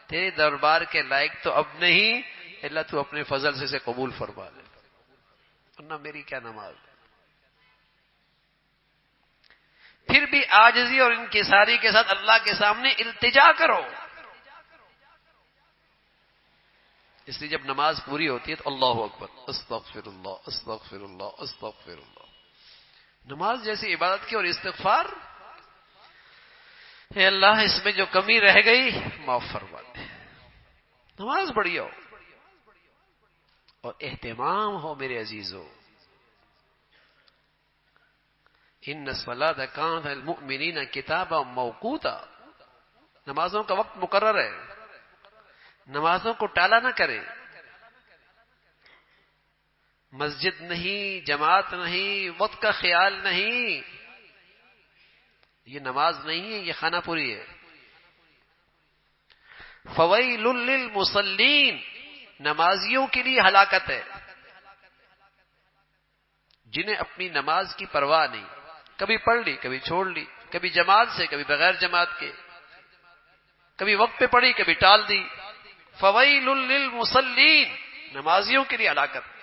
A: تیرے دربار کے لائق تو اب نہیں، اللہ تو اپنے فضل سے اسے قبول فرما لے، ورنہ میری کیا نماز. پھر بھی عاجزی اور انکساری کے ساتھ اللہ کے سامنے التجا کرو. اس لیے جب نماز پوری ہوتی ہے تو اللہ اکبر، استغفر اللہ استغفر اللہ استغفر اللہ. نماز جیسی عبادت کی اور استغفار، اے اللہ اس میں جو کمی رہ گئی معاف فرما دے. نماز بڑھیا ہو اور اہتمام ہو میرے عزیزو. ان الصلاۃ کانت علی المؤمنین کتابا موقوتا، نمازوں کا وقت مقرر ہے، نمازوں کو ٹالا نہ کریں. مسجد نہیں، جماعت نہیں، وقت کا خیال نہیں، یہ نماز نہیں ہے، یہ خانہ پوری ہے. فویل للمصلین، نمازیوں کے لیے ہلاکت ہے، جنہیں اپنی نماز کی پرواہ نہیں، کبھی پڑھ لی کبھی چھوڑ لی، کبھی جماعت سے کبھی بغیر جماعت کے، کبھی وقت پہ پڑھی کبھی ٹال دی. فویل للمصلین، نمازیوں کے لیے ہلاکت.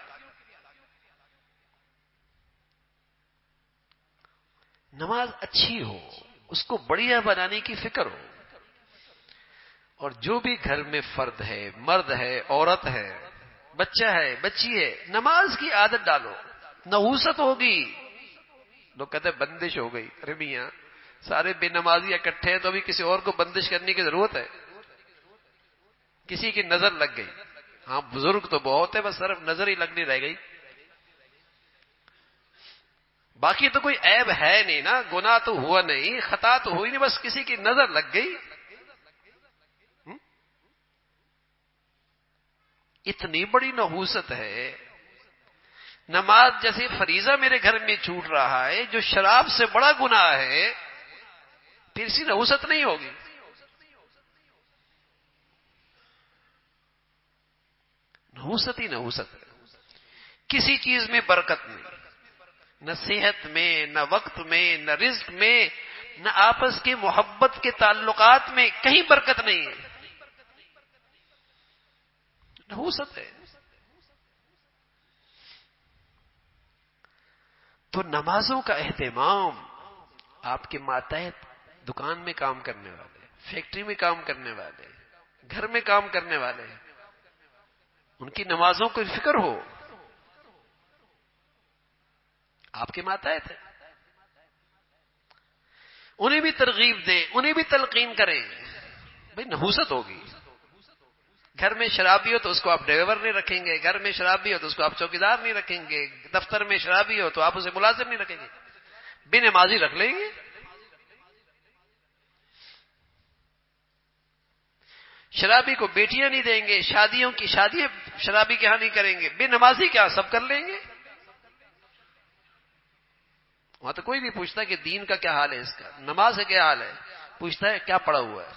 A: نماز اچھی ہو، اس کو بڑھیا بنانے کی فکر ہو. اور جو بھی گھر میں فرد ہے، مرد ہے، عورت ہے، بچہ ہے، بچی ہے، نماز کی عادت ڈالو. نحوست ہوگی. لوگ کہتے ہیں بندش ہو گئی. ارے میاں سارے بے نمازی اکٹھے ہیں تو ابھی کسی اور کو بندش کرنے کی ضرورت ہے؟ کسی کی نظر لگ گئی، ہاں بزرگ تو بہت ہے، بس صرف نظر ہی لگنی رہ گئی، باقی تو کوئی عیب ہے نہیں نا، گناہ تو ہوا نہیں، خطا تو ہوئی نہیں، بس کسی کی نظر لگ گئی. اتنی بڑی نحوست ہے. نماز جیسے فریضہ میرے گھر میں چھوٹ رہا ہے، جو شراب سے بڑا گناہ ہے، پھر سی نحوست نہیں ہوگی. نحوست ہی نحوست ہے. کسی چیز میں برکت نہیں، نہ صحت میں، نہ وقت میں، نہ رزق میں، نہ آپس کی محبت کے تعلقات میں، کہیں برکت نہیں ہے. نحوست ہے. تو نمازوں کا اہتمام. آپ کے ماتحت دکان میں کام کرنے والے، فیکٹری میں کام کرنے والے، گھر میں کام کرنے والے، ان کی نمازوں کو فکر ہو. آپ کے ماتحت ہے، انہیں بھی ترغیب دیں، انہیں بھی تلقین کریں. بھئی نحوست ہوگی. گھر میں شرابی ہو تو اس کو آپ ڈرائیور نہیں رکھیں گے، گھر میں شرابی ہو تو اس کو آپ چوکیدار نہیں رکھیں گے، دفتر میں شرابی ہو تو آپ اسے ملازم نہیں رکھیں گے، بے نمازی رکھ لیں گے۔ شرابی کو بیٹیاں نہیں دیں گے، شادیاں شرابی کے ہاں نہیں کریں گے، بے نمازی کیا سب کر لیں گے۔ وہاں تو کوئی نہیں پوچھتا کہ دین کا کیا حال ہے، اس کا نماز کا کیا حال ہے، پوچھتا ہے کیا پڑا ہوا ہے،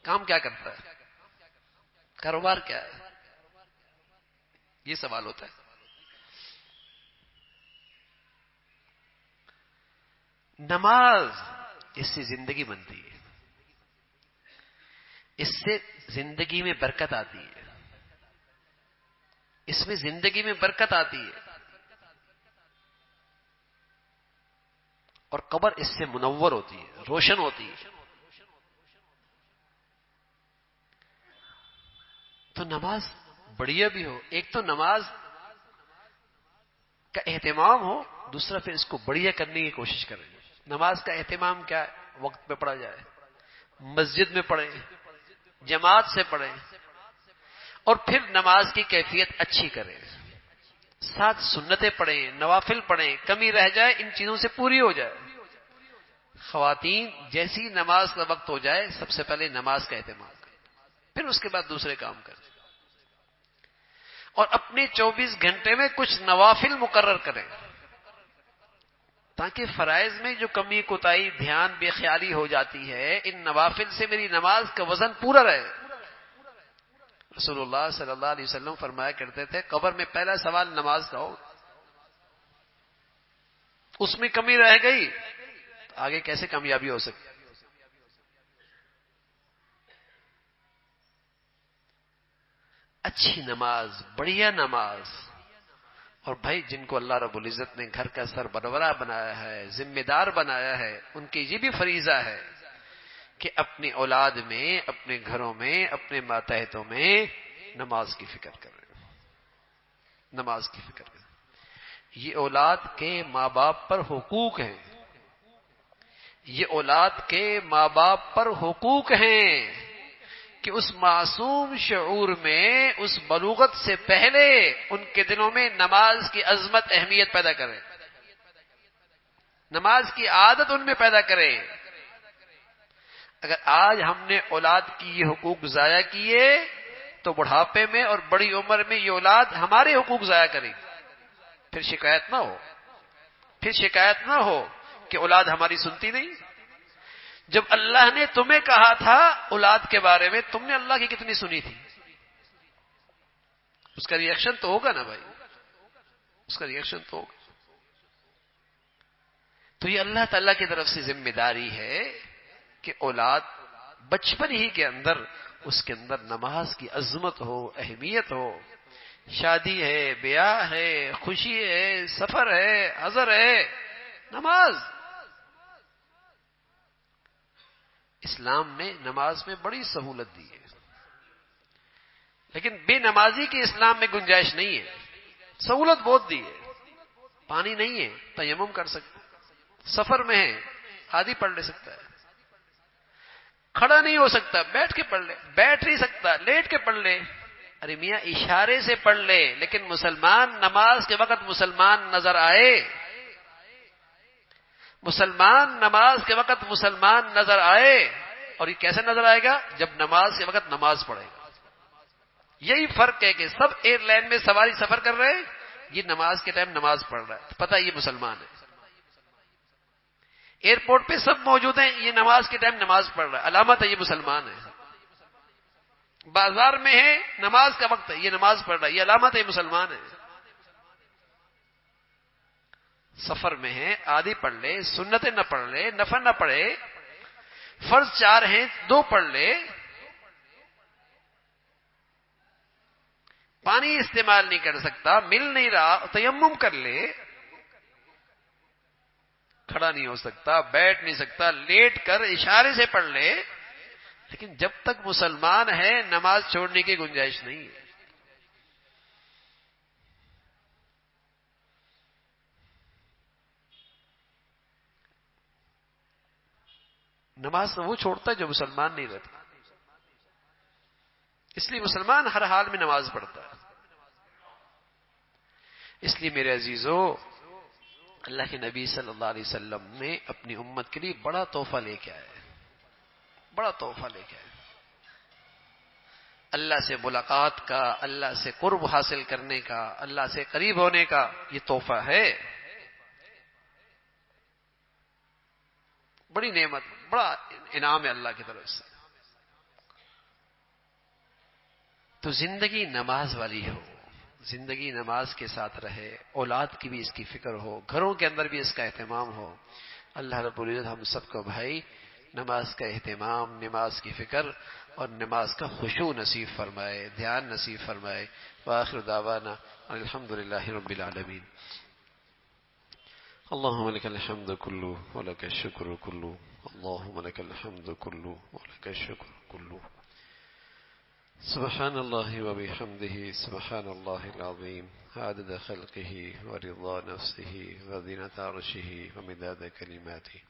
A: کام کیا کرتا ہے، کاروبار کیا ہے، یہ سوال ہوتا ہے۔ نماز اس سے زندگی بنتی ہے، اس سے زندگی میں برکت آتی ہے، اس میں زندگی میں برکت آتی ہے، اور قبر اس سے منور ہوتی ہے، روشن ہوتی ہے۔ تو نماز بڑھیا بھی ہو، ایک تو نماز کا اہتمام ہو، دوسرا پھر اس کو بڑھیا کرنے کی کوشش کریں۔ نماز کا اہتمام کیا ہے؟ وقت پہ پڑھا جائے، مسجد میں پڑھیں، جماعت سے پڑھیں، اور پھر نماز کی کیفیت اچھی کریں، ساتھ سنتیں پڑھیں، نوافل پڑھیں، کمی رہ جائے ان چیزوں سے پوری ہو جائے۔ خواتین جیسی نماز کا وقت ہو جائے سب سے پہلے نماز کا اہتمام کریں، پھر اس کے بعد دوسرے کام کریں، اور اپنے 24 گھنٹے میں کچھ نوافل مقرر کریں تاکہ فرائض میں جو کمی کوتاہی دھیان بے خیالی ہو جاتی ہے، ان نوافل سے میری نماز کا وزن پورا رہے۔ رسول اللہ صلی اللہ علیہ وسلم فرمایا کرتے تھے قبر میں پہلا سوال نماز کا ہو، اس میں کمی رہ گئی تو آگے کیسے کامیابی ہو سکتی۔ اچھی نماز، بڑھیا نماز، اور بھائی جن کو اللہ رب العزت نے گھر کا سربراہ بنایا ہے، ذمہ دار بنایا ہے، ان کی یہ بھی فریضہ ہے کہ اپنی اولاد میں، اپنے گھروں میں، اپنے ماتحتوں میں نماز کی فکر کریں، نماز کی فکر کریں۔ یہ اولاد کے ماں باپ پر حقوق ہیں، یہ اولاد کے ماں باپ پر حقوق ہیں کہ اس معصوم شعور میں، اس بلوغت سے پہلے ان کے دلوں میں نماز کی عظمت، اہمیت پیدا کریں، نماز کی عادت ان میں پیدا کریں۔ اگر آج ہم نے اولاد کی یہ حقوق ضائع کیے تو بڑھاپے میں اور بڑی عمر میں یہ اولاد ہمارے حقوق ضائع کرے، پھر شکایت نہ ہو، پھر شکایت نہ ہو کہ اولاد ہماری سنتی نہیں۔ جب اللہ نے تمہیں کہا تھا اولاد کے بارے میں، تم نے اللہ کی کتنی سنی تھی؟ اس کا ری ایکشن تو ہوگا نا بھائی، اس کا ری ایکشن تو ہوگا۔ تو یہ اللہ تعالیٰ کی طرف سے ذمہ داری ہے کہ اولاد بچپن ہی کے اندر، اس کے اندر نماز کی عظمت ہو، اہمیت ہو۔ شادی ہے، بیاہ ہے، خوشی ہے، سفر ہے، حضر ہے، نماز۔ اسلام نے نماز میں بڑی سہولت دی ہے، لیکن بے نمازی کی اسلام میں گنجائش نہیں ہے۔ سہولت بہت دی ہے، پانی نہیں ہے تیمم کر سکتے، سفر میں ہے آدھی پڑھ لے سکتا ہے، کھڑا نہیں ہو سکتا بیٹھ کے پڑھ لے، بیٹھ نہیں سکتا لیٹ کے پڑھ لے، ارے میاں اشارے سے پڑھ لے، لیکن مسلمان نماز کے وقت مسلمان نظر آئے، مسلمان نماز کے وقت مسلمان نظر آئے۔ اور یہ کیسے نظر آئے گا؟ جب نماز کے وقت نماز پڑھے گا۔ یہی فرق ہے کہ سب ایئر لائن میں سواری سفر کر رہے ہیں، یہ نماز کے ٹائم نماز پڑھ رہا ہے، پتہ یہ مسلمان ہے۔ ایئرپورٹ پہ سب موجود ہیں، یہ نماز کے ٹائم نماز پڑھ رہا ہے، علامت ہے یہ مسلمان ہے۔ بازار میں ہے، نماز کا وقت ہے، یہ نماز پڑھ رہا ہے، یہ علامت ہے یہ مسلمان ہے۔ سفر میں ہے آدھی پڑھ لے، سنتیں نہ پڑھ لے، نفل نہ پڑھے، فرض 4 ہیں 2 پڑھ لے، پانی استعمال نہیں کر سکتا، مل نہیں رہا، تیمم کر لے، کھڑا نہیں ہو سکتا، بیٹھ نہیں سکتا، لیٹ کر اشارے سے پڑھ لے، لیکن جب تک مسلمان ہے نماز چھوڑنے کی گنجائش نہیں ہے۔ نماز وہ چھوڑتا ہے جو مسلمان نہیں رہتا۔ اس لیے مسلمان ہر حال میں نماز پڑھتا ہے. اس لیے میرے عزیزو، اللہ کے نبی صلی اللہ علیہ وسلم نے اپنی امت کے لیے بڑا تحفہ لے کے آئے، بڑا تحفہ لے کے آئے. اللہ سے ملاقات کا، اللہ سے قرب حاصل کرنے کا، اللہ سے قریب ہونے کا یہ تحفہ ہے. بڑی نعمت، بڑا انعام ہے اللہ کی طرف سے. تو زندگی نماز والی ہو، زندگی نماز کے ساتھ رہے، اولاد کی بھی اس کی فکر ہو، گھروں کے اندر بھی اس کا اہتمام ہو. اللہ رب العزت ہم سب کو بھائی نماز کا اہتمام، نماز کی فکر اور نماز کا خشوع نصیب فرمائے، دھیان نصیب فرمائے. وآخر دعوانا الحمدللہ رب العالمین. اللهم لك الحمد كله ولك الشكر كله، اللهم لك الحمد كله ولك الشكر كله. سبحان الله وبحمده، سبحان الله العظيم، عدد خلقه ورضا نفسه وزنة عرشه ومداد كلماته.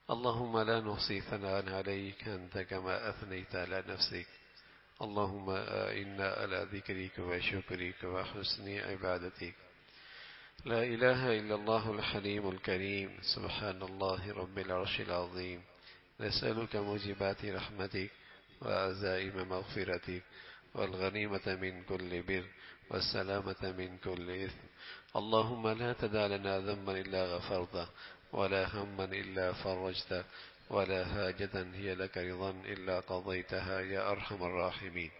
A: اللهم لا نحصي ثناء عليك أنت كما أثنيت على نفسك. اللهم إنا على ذكرك وشكرك وحسن عبادتك. لا إله إلا الله الحليم الكريم، سبحان الله رب العرش العظيم. نسألك موجبات رحمتك وعزائم مغفرتك والغنيمة من كل بر والسلامة من كل إثم. اللهم لا تدع لنا ذنبا إلا غفرته، ولا هما إلا فرجته، ولا حاجة هي لك رضا إلا قضيتها يا أرحم الراحمين.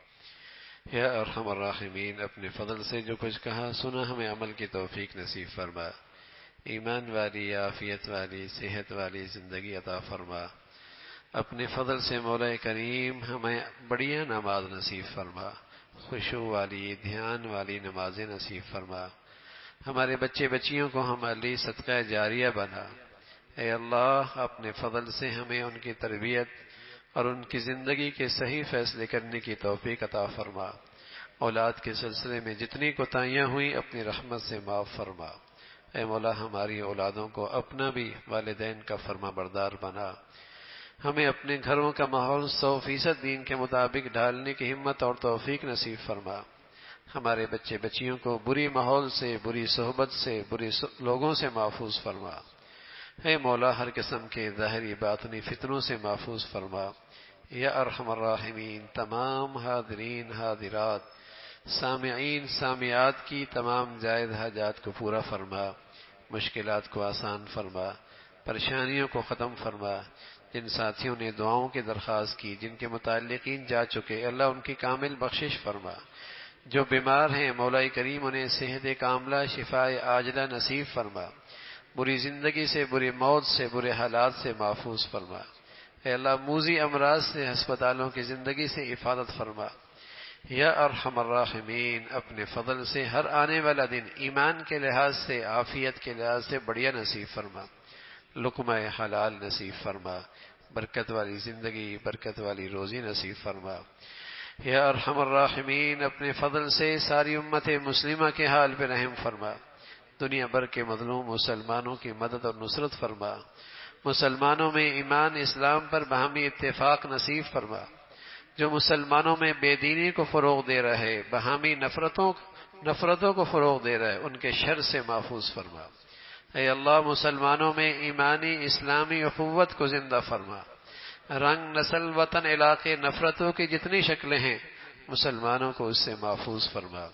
A: یا ارحم الراحمین، اپنے فضل سے جو کچھ کہا سنا ہمیں عمل کی توفیق نصیب فرما. ایمان والی، عافیت والی، صحت والی زندگی عطا فرما. اپنے فضل سے مولا کریم ہمیں بڑھیا نماز نصیب فرما، خشوع والی، دھیان والی نمازیں نصیب فرما. ہمارے بچے بچیوں کو ہمارے لیے صدقہ جاریہ بنا. اے اللہ اپنے فضل سے ہمیں ان کی تربیت اور ان کی زندگی کے صحیح فیصلے کرنے کی توفیق عطا فرما. اولاد کے سلسلے میں جتنی کوتاہیاں ہوئیں اپنی رحمت سے معاف فرما. اے مولا ہماری اولادوں کو اپنا بھی والدین کا فرما بردار بنا. ہمیں اپنے گھروں کا ماحول 100% دین کے مطابق ڈالنے کی ہمت اور توفیق نصیب فرما. ہمارے بچے بچیوں کو بری ماحول سے، بری صحبت سے، بری لوگوں سے محفوظ فرما. اے مولا ہر قسم کے ظاہری باطنی فتنوں سے محفوظ فرما. یا ارحم الراحمین، تمام حاضرین حاضرات، سامعین سامعات کی تمام جائز حاجات کو پورا فرما. مشکلات کو آسان فرما، پریشانیوں کو ختم فرما. جن ساتھیوں نے دعاؤں کی درخواست کی، جن کے متعلقین جا چکے، اللہ ان کی کامل بخشش فرما. جو بیمار ہیں مولا کریم انہیں صحت کاملہ، شفاء عاجلہ نصیب فرما. بری زندگی سے، بری موت سے، برے حالات سے محفوظ فرما. اے اللہ موذی امراض سے، ہسپتالوں کی زندگی سے حفاظت فرما. یا ارحم الراحمین، اپنے فضل سے ہر آنے والا دن ایمان کے لحاظ سے، عافیت کے لحاظ سے بڑھیا نصیب فرما. لقمہ حلال نصیب فرما. برکت والی زندگی، برکت والی روزی نصیب فرما. یا ارحم الراحمین، اپنے فضل سے ساری امت مسلمہ کے حال پہ رحم فرما. دنیا بھر کے مظلوم مسلمانوں کی مدد اور نصرت فرما. مسلمانوں میں ایمان اسلام پر باہمی اتفاق نصیب فرما. جو مسلمانوں میں بے دینی کو فروغ دے رہے، باہمی نفرتوں کو فروغ دے رہے، ان کے شر سے محفوظ فرما. اے اللہ مسلمانوں میں ایمانی اسلامی اخوت کو زندہ فرما. رنگ، نسل، وطن، علاقے، نفرتوں کی جتنی شکلیں ہیں مسلمانوں کو اس سے محفوظ فرما.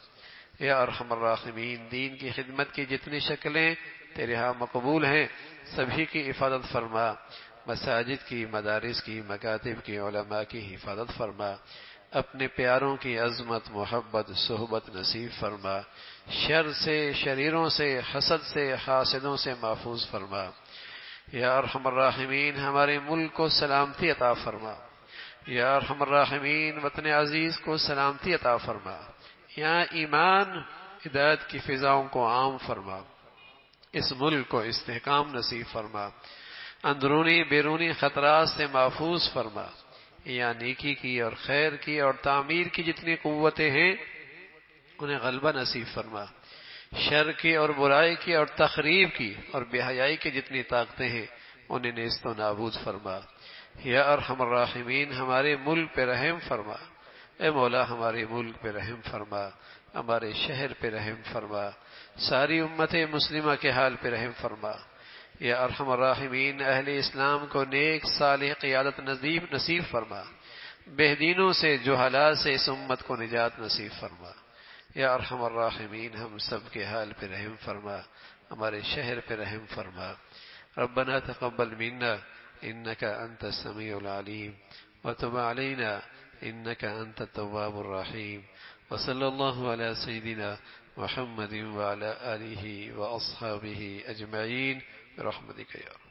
A: یا ارحم الراحمین، دین کی خدمت کی جتنی شکلیں تیرے ہاں مقبول ہیں سبھی کی حفاظت فرما. مساجد کی، مدارس کی، مکاتب کی، علماء کی حفاظت فرما. اپنے پیاروں کی عظمت، محبت، صحبت نصیب فرما. شر سے، شریروں سے، حسد سے، حاسدوں سے محفوظ فرما. یا ارحم الراحمین، ہمارے ملک کو سلامتی عطا فرما. یا ارحم الراحمین، وطن عزیز کو سلامتی عطا فرما. یہاں ایمان، ہدایت کی فضاؤں کو عام فرما. اس ملک کو استحکام نصیب فرما. اندرونی بیرونی خطرات سے محفوظ فرما. یا نیکی کی اور خیر کی اور تعمیر کی جتنی قوتیں ہیں انہیں غلبہ نصیب فرما. شر کی اور برائی کی اور تخریب کی اور بے حیائی کی جتنی طاقتیں ہیں انہیں نیست و نابود فرما. یا ارحم الراحمین، ہمارے ملک پہ رحم فرما. اے مولا ہمارے ملک پہ رحم فرما، ہمارے شہر پہ رحم فرما، ساری امت مسلمہ کے حال پہ رحم فرما۔ یا ارحم الراحمین اہل اسلام کو نیک صالح قیادت نصیب فرما، بے دینوں سے جہلاء سے اس امت کو نجات نصیب فرما۔ یا ارحم الراحمین ہم سب کے حال پہ رحم فرما، ہمارے شہر پہ رحم فرما۔ ربنا تقبل منا انك انت السميع العليم وتب علينا انك انت التواب الرحيم، وصلى الله على سيدنا محمد وعلى آله وأصحابه أجمعين برحمتك يا رب۔